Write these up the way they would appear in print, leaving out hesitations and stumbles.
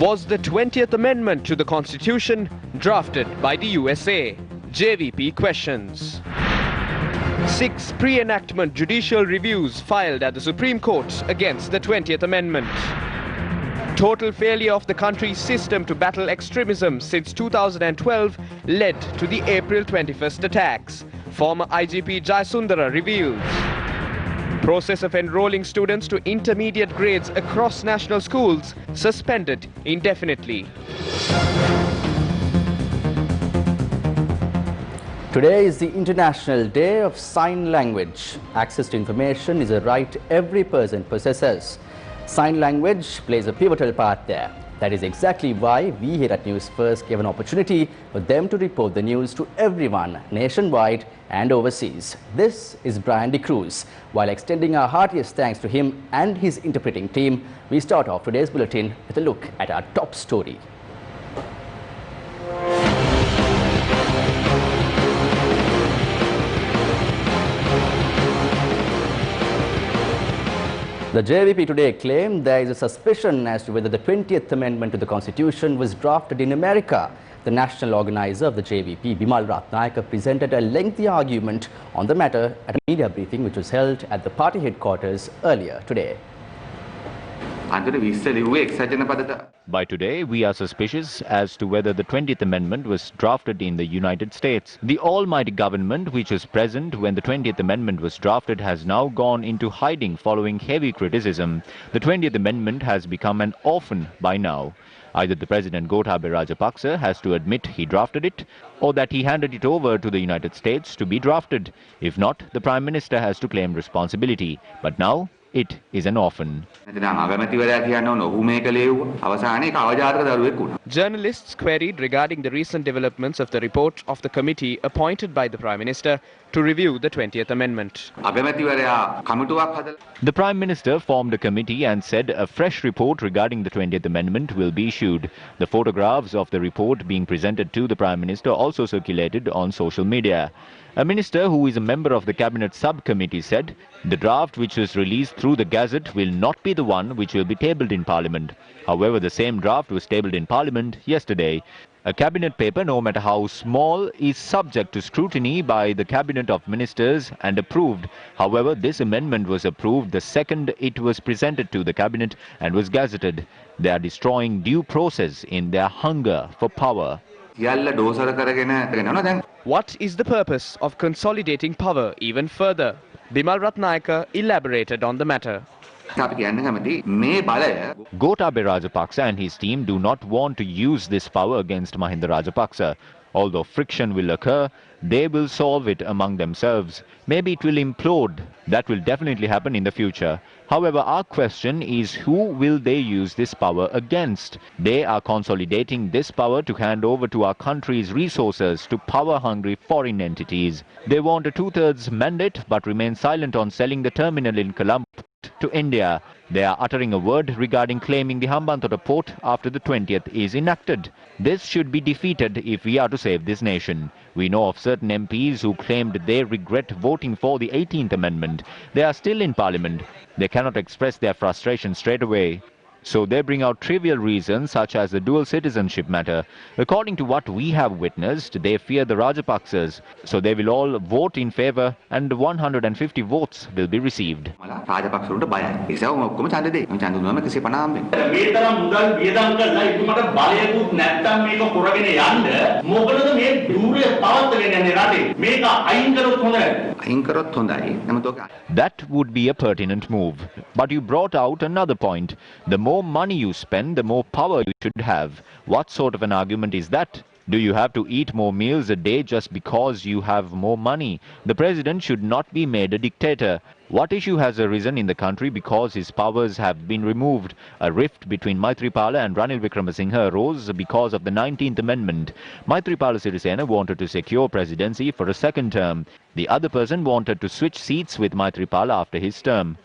was the 20th Amendment to the Constitution drafted by the USA? JVP questions. 6 pre-enactment judicial reviews filed at the Supreme Court against the 20th Amendment. Total failure of the country's system to battle extremism since 2012 led to the April 21st attacks, former IGP Jayasundara reveals. Process of enrolling students to intermediate grades across national schools suspended indefinitely. Today is the International Day of Sign Language. Access to information is a right every person possesses. Sign language plays a pivotal part there. That is exactly why we here at Newsfirst gave an opportunity for them to report the news to everyone nationwide and overseas. This is Brian De Cruz. While extending our heartiest thanks to him and his interpreting team, we start off today's bulletin with a look at our top story. The JVP today claimed there is a suspicion as to whether the 20th Amendment to the Constitution was drafted in America. The national organizer of the JVP, Bimal Ratnayaka, presented a lengthy argument on the matter at a media briefing which was held at the party headquarters earlier today. By today, we are suspicious as to whether the 20th Amendment was drafted in the United States. The almighty government, which was present when the 20th Amendment was drafted, has now gone into hiding following heavy criticism. The 20th Amendment has become an orphan by now. Either the President Gotabaya Rajapaksa has to admit he drafted it, or that he handed it over to the United States to be drafted. If not, the Prime Minister has to claim responsibility. But now, it is an orphan. Journalists queried regarding the recent developments of the report of the committee appointed by the Prime Minister to review the 20th Amendment. The Prime Minister formed a committee and said a fresh report regarding the 20th Amendment will be issued. The photographs of the report being presented to the Prime Minister also circulated on social media. A minister who is a member of the Cabinet Subcommittee said the draft which was released through the Gazette will not be the one which will be tabled in Parliament. However, the same draft was tabled in Parliament yesterday. A cabinet paper, no matter how small, is subject to scrutiny by the Cabinet of Ministers and approved. However, this amendment was approved the second it was presented to the Cabinet and was gazetted. They are destroying due process in their hunger for power. What is the purpose of consolidating power even further? Bimal Ratnayaka elaborated on the matter. Gotabaya Rajapaksa and his team do not want to use this power against Mahinda Rajapaksa. Although friction will occur, they will solve it among themselves. Maybe it will implode. That will definitely happen in the future. However, our question is who will they use this power against? They are consolidating this power to hand over to our country's resources to power-hungry foreign entities. They want a 2/3 mandate but remain silent on selling the terminal in Colombo to India. They are uttering a word regarding claiming the Hambantota port after the 20th is enacted. This should be defeated if we are to save this nation. We know of certain MPs who claimed they regret voting for the 18th Amendment. They are still in Parliament. They cannot express their frustration straight away. So they bring out trivial reasons such as the dual citizenship matter. According to what we have witnessed, they fear the Rajapaksas. So they will all vote in favour and 150 votes will be received. That would be a pertinent move. But you brought out another point. The more money you spend, the more power you should have. What sort of an argument is that? Do you have to eat more meals a day just because you have more money? The president should not be made a dictator. What issue has arisen in the country because his powers have been removed? A rift between Maithripala and Ranil Wickremesinghe arose because of the 19th Amendment. Maithripala Sirisena wanted to secure presidency for a second term. The other person wanted to switch seats with Maithripala after his term.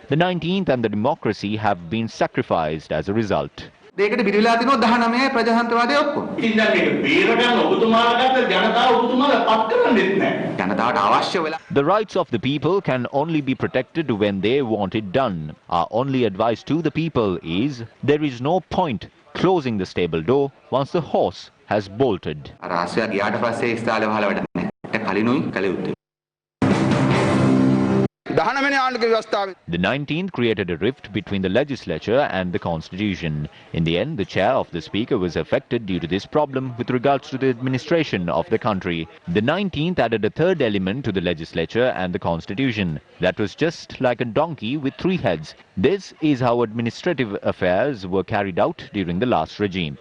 The 19th and the democracy have been sacrificed as a result. The rights of the people can only be protected when they want it done. Our only advice to the people is there is no point closing the stable door once the horse has bolted. The 19th created a rift between the legislature and the constitution. In the end, the chair of the speaker was affected due to this problem with regards to the administration of the country. The 19th added a third element to the legislature and the constitution. That was just like a donkey with three heads. This is how administrative affairs were carried out during the last regime.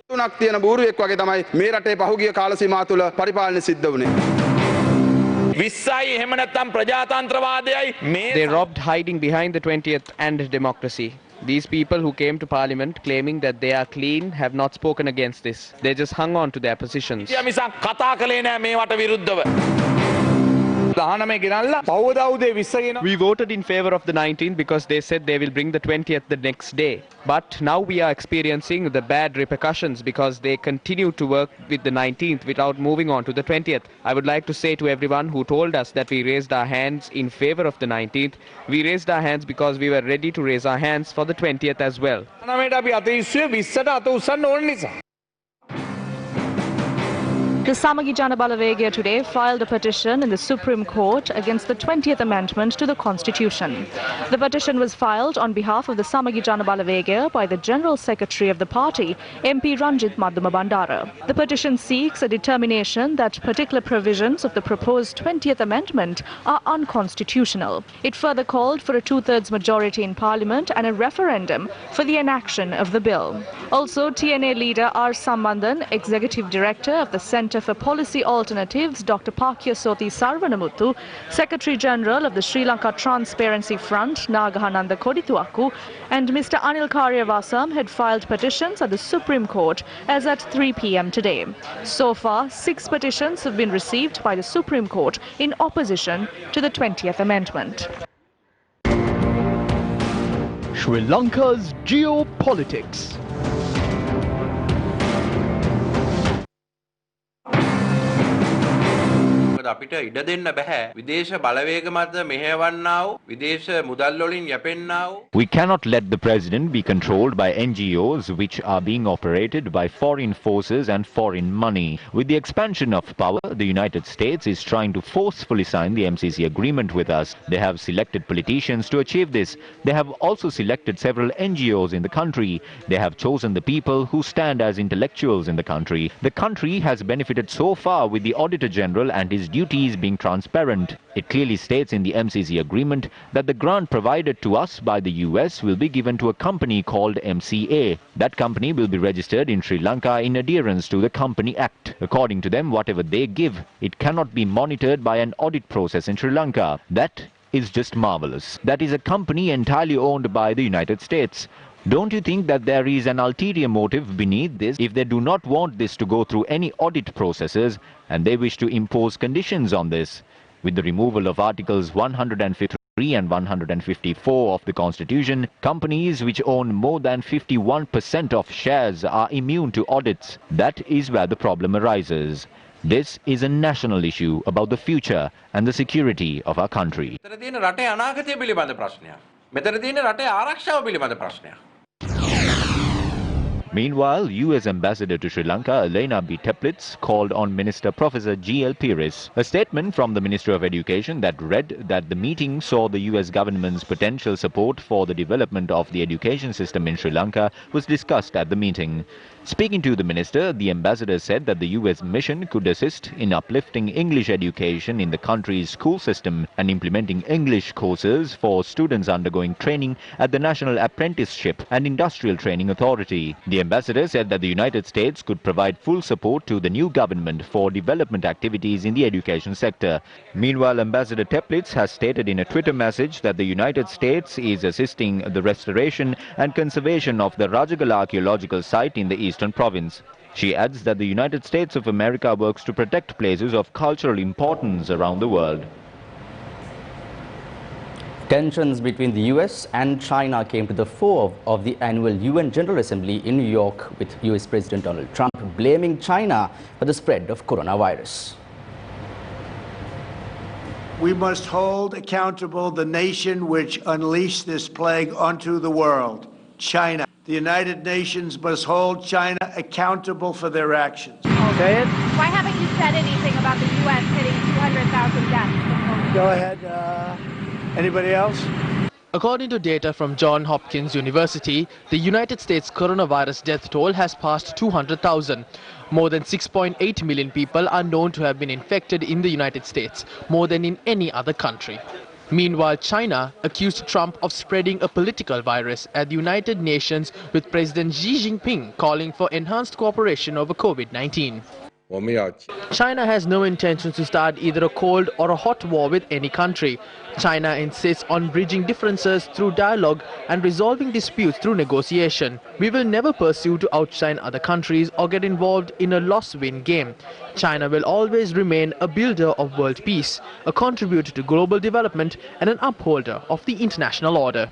They robbed hiding behind the 20th and democracy. These people who came to parliament claiming that they are clean have not spoken against this. They just hung on to their positions. We voted in favor of the 19th because they said they will bring the 20th the next day. But now we are experiencing the bad repercussions because they continue to work with the 19th without moving on to the 20th. I would like to say to everyone who told us that we raised our hands in favor of the 19th, we raised our hands because we were ready to raise our hands for the 20th as well. The Samagi Jana Balawegaya today filed a petition in the Supreme Court against the 20th Amendment to the Constitution. The petition was filed on behalf of the Samagi Jana Balawegaya by the General Secretary of the party, MP Ranjit Madhuma Bandara. The petition seeks a determination that particular provisions of the proposed 20th Amendment are unconstitutional. It further called for a two-thirds majority in Parliament and a referendum for the enaction of the bill. Also, TNA leader R. Sambandhan, Executive Director of the Centre for Policy Alternatives, Dr. Pakya Soti Sarvanamuthu, Secretary General of the Sri Lanka Transparency Front, Nagahananda Kodituaku, and Mr. Anil Karyavasam had filed petitions at the Supreme Court as at 3 p.m. today. So far, 6 petitions have been received by the Supreme Court in opposition to the 20th Amendment. Sri Lanka's geopolitics. අපිට ඉඩ දෙන්න බෑ විදේශ බලවේග මත මෙහෙවන්නා වූ විදේශ මුදල් වලින් යැපෙන්නා වූ We cannot let the president be controlled by NGOs which are being operated by foreign forces and foreign money. With the expansion of power, the United States is trying to forcefully sign the MCC agreement with us. They have selected politicians to achieve this. They have also selected several NGOs in the country. They have chosen the people who stand as intellectuals in the country. The country has benefited so far with the Auditor General and his duties being transparent. It clearly states in the MCC agreement that the grant provided to us by the US will be given to a company called MCA. That company will be registered in Sri Lanka in adherence to the Company Act. According to them, whatever they give, it cannot be monitored by an audit process in Sri Lanka. That is just marvelous. That is a company entirely owned by the United States. Don't you think that there is an ulterior motive beneath this if they do not want this to go through any audit processes and they wish to impose conditions on this? With the removal of Articles 153 and 154 of the Constitution, companies which own more than 51% of shares are immune to audits. That is where the problem arises. This is a national issue about the future and the security of our country. Meanwhile, U.S. Ambassador to Sri Lanka, Elena B. Teplitz, called on Minister Professor G.L. Pires. A statement from the Minister of Education that read that the meeting saw the U.S. government's potential support for the development of the education system in Sri Lanka was discussed at the meeting. Speaking to the minister, the ambassador said that the U.S. mission could assist in uplifting English education in the country's school system and implementing English courses for students undergoing training at the National Apprenticeship and Industrial Training Authority. The ambassador said that the United States could provide full support to the new government for development activities in the education sector. Meanwhile, Ambassador Teplitz has stated in a Twitter message that the United States is assisting the restoration and conservation of the Rajagal archaeological site in the eastern province. She adds that the United States of America works to protect places of cultural importance around the world. Tensions between the US and China came to the fore of the annual UN General Assembly in New York, with US President Donald Trump blaming China for the spread of coronavirus. We must hold accountable the nation which unleashed this plague onto the world, China. The United Nations must hold China accountable for their actions. Say it. Why haven't you said anything about the U.S. hitting 200,000 deaths? Go ahead. Anybody else? According to data from Johns Hopkins University, the United States coronavirus death toll has passed 200,000. More than 6.8 million people are known to have been infected in the United States, more than in any other country. Meanwhile, China accused Trump of spreading a political virus at the United Nations, with President Xi Jinping calling for enhanced cooperation over COVID-19. China has no intention to start either a cold or a hot war with any country. China insists on bridging differences through dialogue and resolving disputes through negotiation. We will never pursue to outshine other countries or get involved in a loss-win game. China will always remain a builder of world peace, a contributor to global development and an upholder of the international order.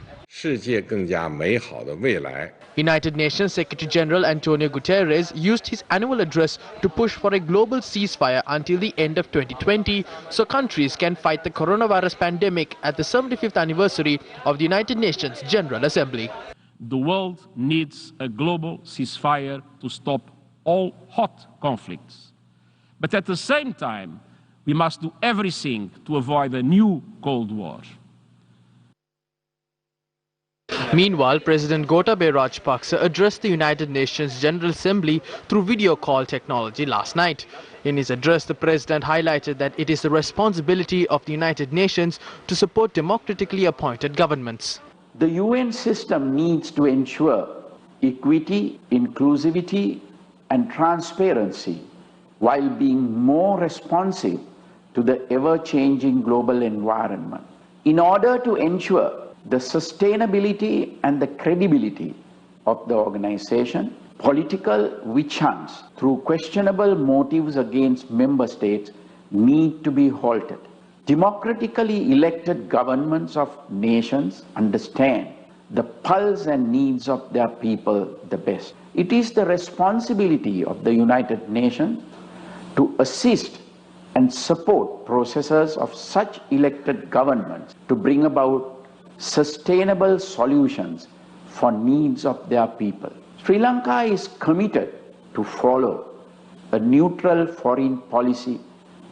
United Nations Secretary General Antonio Guterres used his annual address to push for a global ceasefire until the end of 2020 so countries can fight the coronavirus pandemic at the 75th anniversary of the United Nations General Assembly. The world needs a global ceasefire to stop all hot conflicts. But at the same time, we must do everything to avoid a new Cold War. Meanwhile, President Gotabaya Rajapaksa addressed the United Nations General Assembly through video call technology last night. In his address, the President highlighted that it is the responsibility of the United Nations to support democratically appointed governments. The UN system needs to ensure equity, inclusivity, and transparency while being more responsive to the ever-changing global environment. In order to ensure the sustainability and the credibility of the organization, political witch hunts through questionable motives against member states need to be halted. Democratically elected governments of nations understand the pulse and needs of their people the best. It is the responsibility of the United Nations to assist and support processes of such elected governments to bring about sustainable solutions for needs of their people. Sri Lanka is committed to follow a neutral foreign policy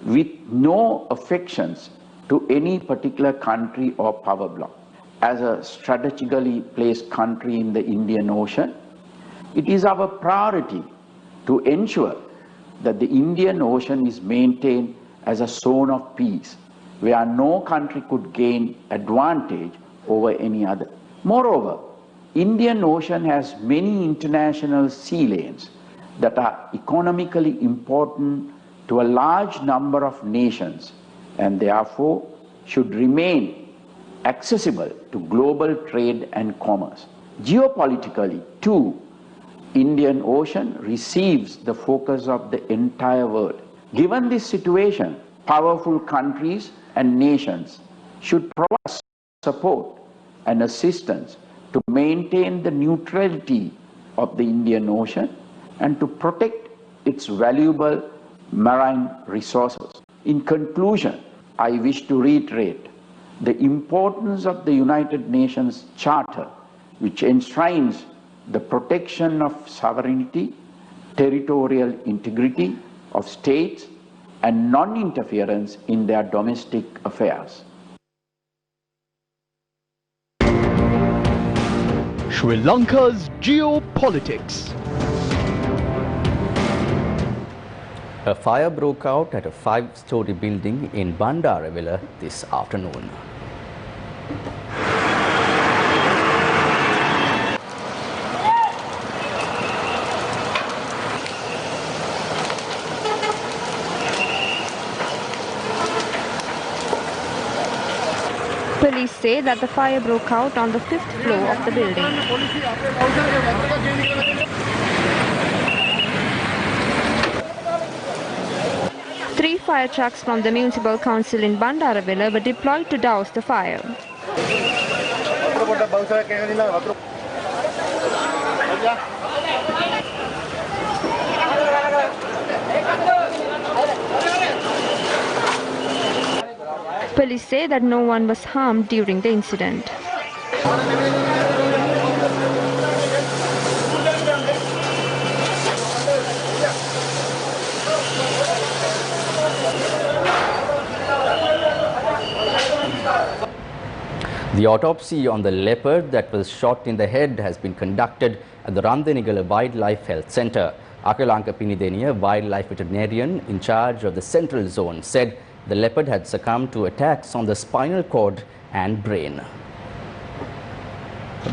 with no affections to any particular country or power bloc. As a strategically placed country in the Indian Ocean, it is our priority to ensure that the Indian Ocean is maintained as a zone of peace, where no country could gain advantage over any other. Moreover, Indian Ocean has many international sea lanes that are economically important to a large number of nations and therefore should remain accessible to global trade and commerce. Geopolitically, too, Indian Ocean receives the focus of the entire world. Given this situation, powerful countries and nations should provide support and assistance to maintain the neutrality of the Indian Ocean and to protect its valuable marine resources. In conclusion, I wish to reiterate the importance of the United Nations Charter, which enshrines the protection of sovereignty, territorial integrity of states, and non-interference in their domestic affairs. Sri Lanka's geopolitics. A fire broke out at a 5-story building in Bandaravilla this afternoon. Police say that the fire broke out on the 5th floor of the building. Three fire trucks from the Municipal Council in Bandaravilla were deployed to douse the fire. Police say that no one was harmed during the incident. The autopsy on the leopard that was shot in the head has been conducted at the Randenigala Wildlife Health Centre. Lanka Pinideniya, wildlife veterinarian in charge of the central zone, said the leopard had succumbed to attacks on the spinal cord and brain.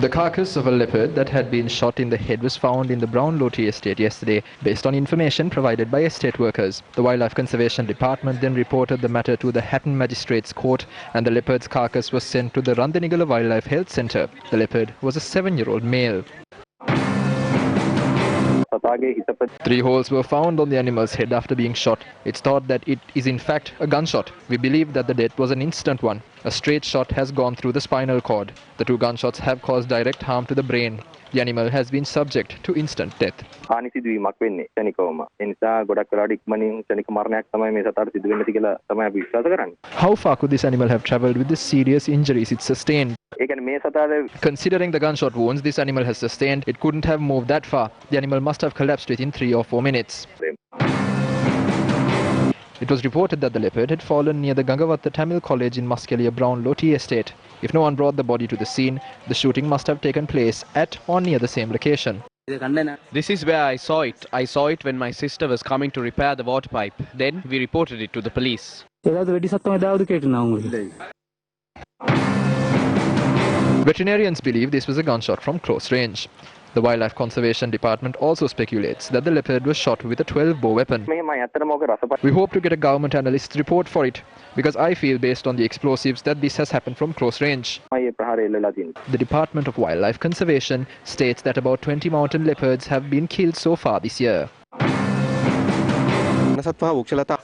The carcass of a leopard that had been shot in the head was found in the Brown Loti estate yesterday, based on information provided by estate workers. The Wildlife Conservation Department then reported the matter to the Hatton Magistrates Court, and the leopard's carcass was sent to the Randenigala Wildlife Health Centre. The leopard was a 7-year-old male. 3 holes were found on the animal's head after being shot. It's thought that it is in fact a gunshot. We believe that the death was an instant one. A straight shot has gone through the spinal cord. The 2 gunshots have caused direct harm to the brain. The animal has been subject to instant death. How far could this animal have travelled with the serious injuries it sustained? Considering the gunshot wounds this animal has sustained, it couldn't have moved that far. The animal must have collapsed within 3 or 4 minutes. It was reported that the leopard had fallen near the Gangavatta Tamil College in Muskelia Brown Loti estate. If no one brought the body to the scene, the shooting must have taken place at or near the same location. This is where I saw it. I saw it when my sister was coming to repair the water pipe. Then we reported it to the police. Veterinarians believe this was a gunshot from close range. The Wildlife Conservation Department also speculates that the leopard was shot with a 12-bore weapon. We hope to get a government analyst's report for it, because I feel based on the explosives that this has happened from close range. The Department of Wildlife Conservation states that about 20 mountain leopards have been killed so far this year.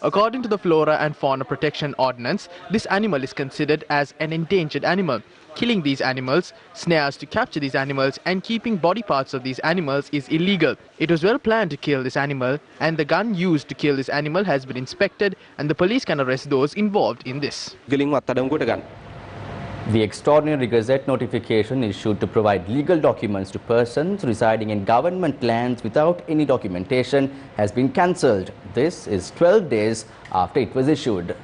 According to the Flora and Fauna Protection Ordinance, this animal is considered as an endangered animal. Killing these animals, snares to capture these animals and keeping body parts of these animals is illegal. It was well planned to kill this animal, and the gun used to kill this animal has been inspected, and the police can arrest those involved in this. The extraordinary gazette notification issued to provide legal documents to persons residing in government lands without any documentation has been cancelled. This is 12 days after it was issued.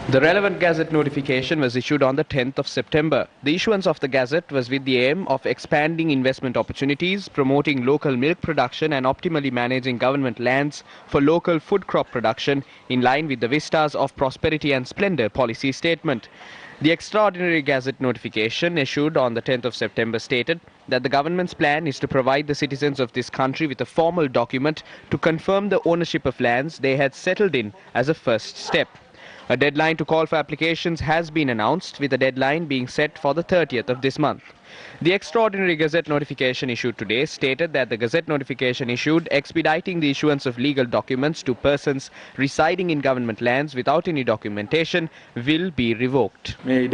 The relevant gazette notification was issued on the 10th of September. The issuance of the gazette was with the aim of expanding investment opportunities, promoting local milk production and optimally managing government lands for local food crop production in line with the Vistas of Prosperity and Splendor policy statement. The extraordinary gazette notification issued on the 10th of September stated that the government's plan is to provide the citizens of this country with a formal document to confirm the ownership of lands they had settled in as a first step. A deadline to call for applications has been announced, with the deadline being set for the 30th of this month. The extraordinary gazette notification issued today stated that the gazette notification issued expediting the issuance of legal documents to persons residing in government lands without any documentation will be revoked. We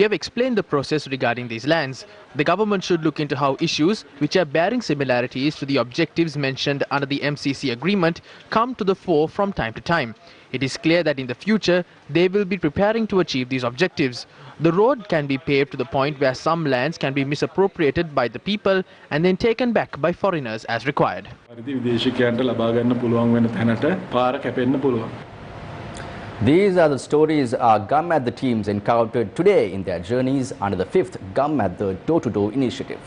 have explained the process regarding these lands. The government should look into how issues which are bearing similarities to the objectives mentioned under the MCC agreement come to the fore from time to time. It is clear that in the future they will be preparing to achieve these objectives. The road can be paved to the point where some lands can be misappropriated by the people and then taken back by foreigners as required. These are the stories our Gum at the teams encountered today in their journeys under the 5th Gum at the Door-to-Door initiative.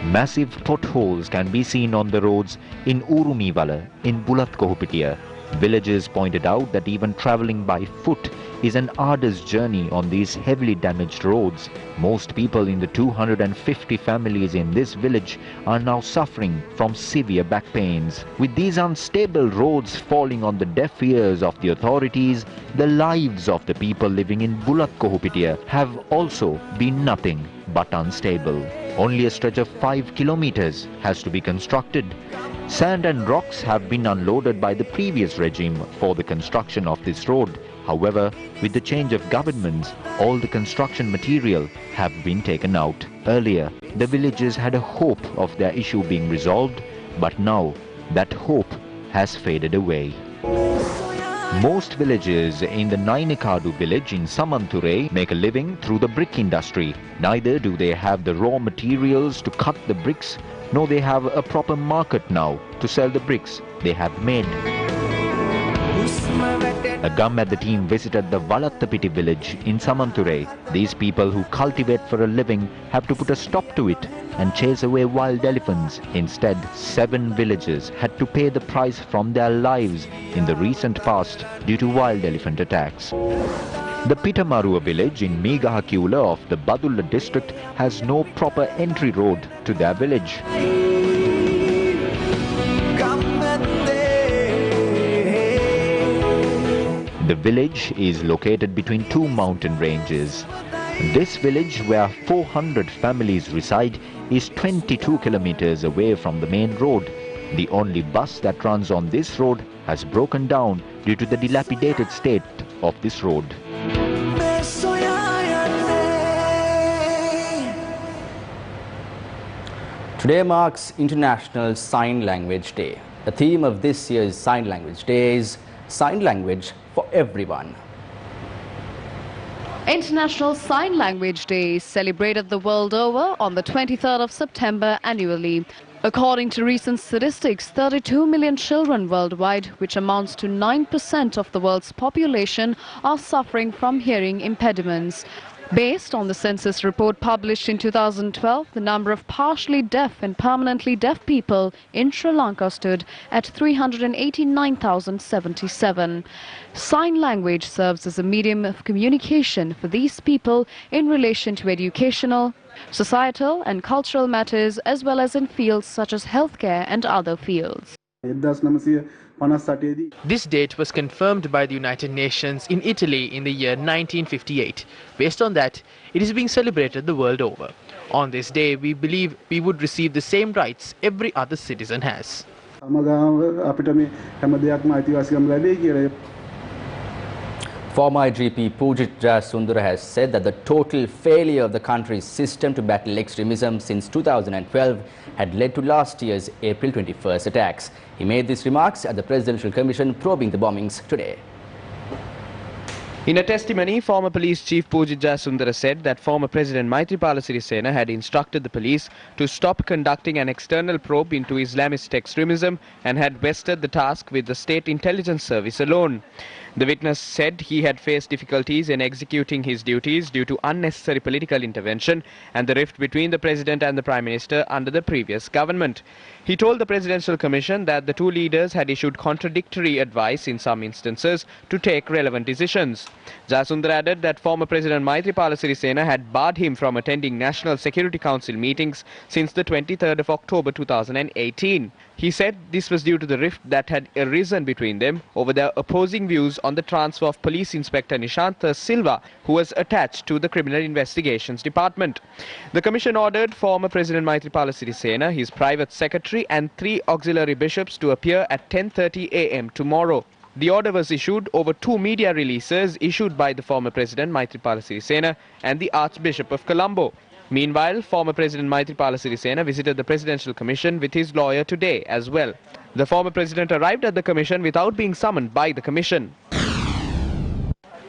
Massive potholes can be seen on the roads in Urumivala in Bulletin. Villagers pointed out that even travelling by foot is an arduous journey on these heavily damaged roads. Most people in the 250 families in this village are now suffering from severe back pains. With these unstable roads falling on the deaf ears of the authorities, the lives of the people living in Bulletin have also been nothing but unstable. Only a stretch of 5 kilometers has to be constructed. Sand and rocks have been unloaded by the previous regime for the construction of this road. However, with the change of governments, all the construction material have been taken out. Earlier, the villagers had a hope of their issue being resolved, but now that hope has faded away. Most villagers in the Nainekadu village in Samanture make a living through the brick industry. Neither do they have the raw materials to cut the bricks, nor they have a proper market now to sell the bricks they have made. A gum at the team visited the Valattapiti village in Samanture. These people who cultivate for a living have to put a stop to it and chase away wild elephants. Instead, 7 villagers had to pay the price from their lives in the recent past due to wild elephant attacks. The Pitamarua village in Megahakula of the Badulla district has no proper entry road to their village. The village is located between 2 mountain ranges. This village, where 400 families reside, is 22 kilometers away from the main road. The only bus that runs on this road has broken down due to the dilapidated state of this road. Today marks International Sign Language Day. The theme of this year's Sign Language Day is Sign Language for Everyone. International Sign Language Day is celebrated the world over on the 23rd of September annually. According to recent statistics, 32 million children worldwide, which amounts to 9% of the world's population, are suffering from hearing impediments. Based on the census report published in 2012, the number of partially deaf and permanently deaf people in Sri Lanka stood at 389,077. Sign language serves as a medium of communication for these people in relation to educational, societal and cultural matters, as well as in fields such as healthcare and other fields. This date was confirmed by the United Nations in Italy in the year 1958. Based on that, it is being celebrated the world over. On this day, we believe we would receive the same rights every other citizen has. Former IGP Pujit Jayasundara has said that the total failure of the country's system to battle extremism since 2012 had led to last year's April 21st attacks. He made these remarks at the Presidential Commission probing the bombings today. In a testimony, former police chief Pujit Jayasundara said that former President Maithripala Sirisena had instructed the police to stop conducting an external probe into Islamist extremism and had vested the task with the State Intelligence Service alone. The witness said he had faced difficulties in executing his duties due to unnecessary political intervention and the rift between the President and the Prime Minister under the previous government. He told the Presidential Commission that the two leaders had issued contradictory advice in some instances to take relevant decisions. Jayasundara added that former President Maithripala Sirisena had barred him from attending National Security Council meetings since the 23rd of October 2018. He said this was due to the rift that had arisen between them over their opposing views on the transfer of Police Inspector Nishantha Silva, who was attached to the Criminal Investigations Department. The Commission ordered former President Maithripala Sirisena, his private secretary and 3 auxiliary bishops to appear at 10:30 a.m. tomorrow. The order was issued over 2 media releases issued by the former President Maithripala Sirisena and the Archbishop of Colombo. Meanwhile, former President Maithripala Sirisena visited the Presidential Commission with his lawyer today as well. The former president arrived at the commission without being summoned by the commission.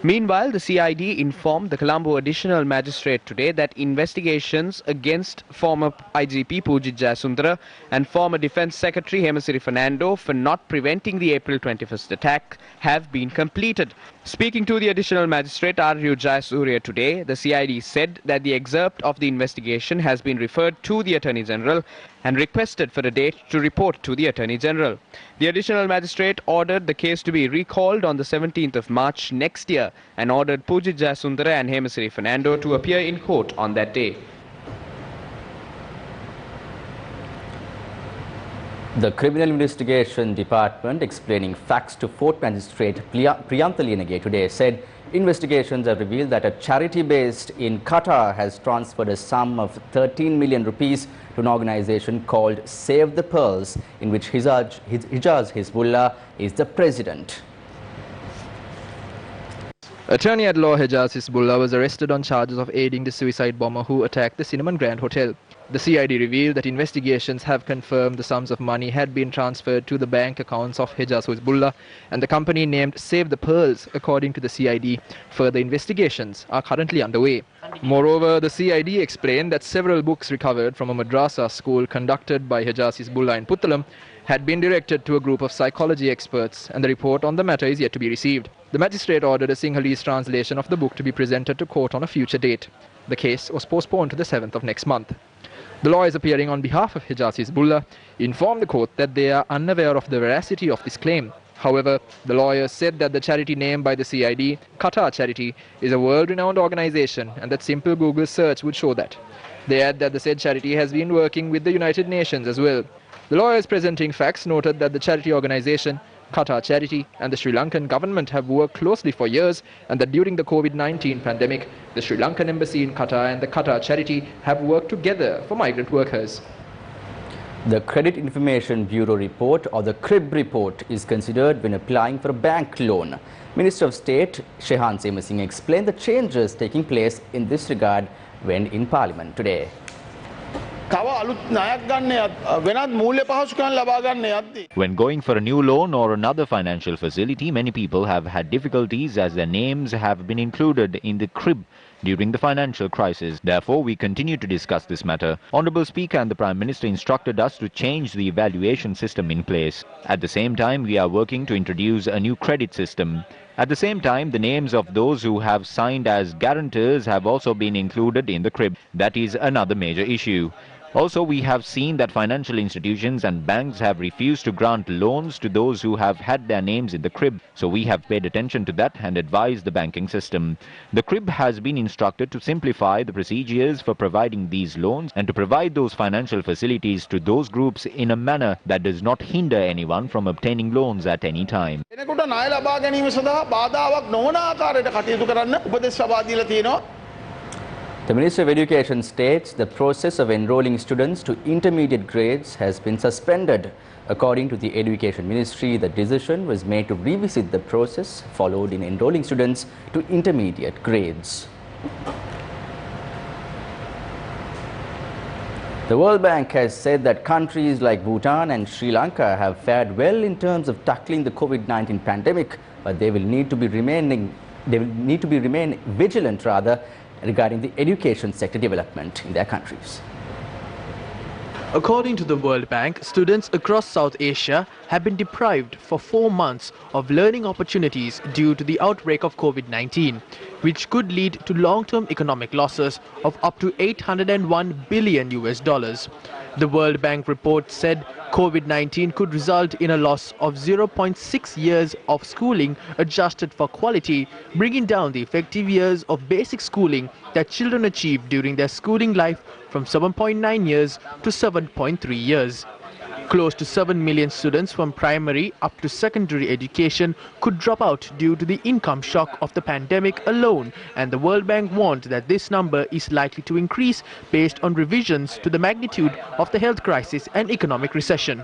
Meanwhile, the CID informed the Colombo Additional Magistrate today that investigations against former IGP Pujit Jayasundara and former Defence Secretary Hemasiri Fernando for not preventing the April 21st attack have been completed. Speaking to the Additional Magistrate R.U. Jayasuriya today, the CID said that the excerpt of the investigation has been referred to the Attorney General and requested for a date to report to the Attorney General. The Additional Magistrate ordered the case to be recalled on the 17th of March next year and ordered Pujit Jayasundara and Hemasiri Fernando to appear in court on that day. The Criminal Investigation Department, explaining facts to Fourth Magistrate Priyantha Liyanage today, said investigations have revealed that a charity based in Qatar has transferred a sum of 13 million rupees to an organization called Save the Pearls, in which Hijaz Hizbullah is the president. Attorney at law Hijaz Hizbullah was arrested on charges of aiding the suicide bomber who attacked the Cinnamon Grand Hotel. The CID revealed that investigations have confirmed the sums of money had been transferred to the bank accounts of Hejaz Hizbullah and the company named Save the Pearls, according to the CID. Further investigations are currently underway. Moreover, the CID explained that several books recovered from a madrasa school conducted by Hejaz Hizbullah in Puttalam had been directed to a group of psychology experts, and the report on the matter is yet to be received. The magistrate ordered a Sinhalese translation of the book to be presented to court on a future date. The case was postponed to the 7th of next month. The lawyers appearing on behalf of Hejaz Hizbullah informed the court that they are unaware of the veracity of this claim. However, the lawyers said that the charity named by the CID, Qatar Charity, is a world-renowned organization and that simple Google search would show that. They add that the said charity has been working with the United Nations as well. The lawyers presenting facts noted that the charity organization, Qatar Charity, and the Sri Lankan government have worked closely for years, and that during the COVID-19 pandemic, the Sri Lankan embassy in Qatar and the Qatar Charity have worked together for migrant workers. The Credit Information Bureau report, or the CRIB report, is considered when applying for a bank loan. Minister of State Shehan Singh explained the changes taking place in this regard when in Parliament today. When going for a new loan or another financial facility, many people have had difficulties as their names have been included in the crib during the financial crisis. Therefore, we continue to discuss this matter. Honourable Speaker and the Prime Minister instructed us to change the evaluation system in place. At the same time, we are working to introduce a new credit system. At the same time, the names of those who have signed as guarantors have also been included in the crib. That is another major issue. Also, we have seen that financial institutions and banks have refused to grant loans to those who have had their names in the crib. So we have paid attention to that and advised the banking system. The crib has been instructed to simplify the procedures for providing these loans and to provide those financial facilities to those groups in a manner that does not hinder anyone from obtaining loans at any time. The Ministry of Education states the process of enrolling students to intermediate grades has been suspended. According to the Education Ministry, the decision was made to revisit the process followed in enrolling students to intermediate grades. The World Bank has said that countries like Bhutan and Sri Lanka have fared well in terms of tackling the COVID-19 pandemic, but they will need to remain vigilant regarding the education sector development in their countries. According to the World Bank, students across South Asia have been deprived for 4 months of learning opportunities due to the outbreak of COVID-19, which could lead to long-term economic losses of up to $801 billion. The World Bank report said COVID-19 could result in a loss of 0.6 years of schooling adjusted for quality, bringing down the effective years of basic schooling that children achieve during their schooling life from 7.9 years to 7.3 years. Close to 7 million students from primary up to secondary education could drop out due to the income shock of the pandemic alone, and the World Bank warned that this number is likely to increase based on revisions to the magnitude of the health crisis and economic recession.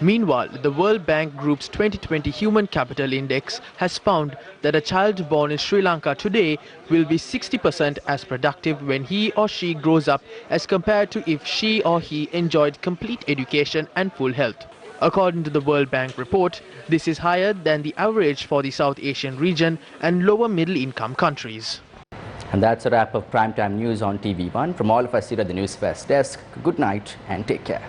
Meanwhile, the World Bank Group's 2020 Human Capital Index has found that a child born in Sri Lanka today will be 60% as productive when he or she grows up as compared to if she or he enjoyed complete education and full health. According to the World Bank report, this is higher than the average for the South Asian region and lower middle-income countries. And that's a wrap of Primetime News on TV1. From all of us here at the Newsfirst desk, good night and take care.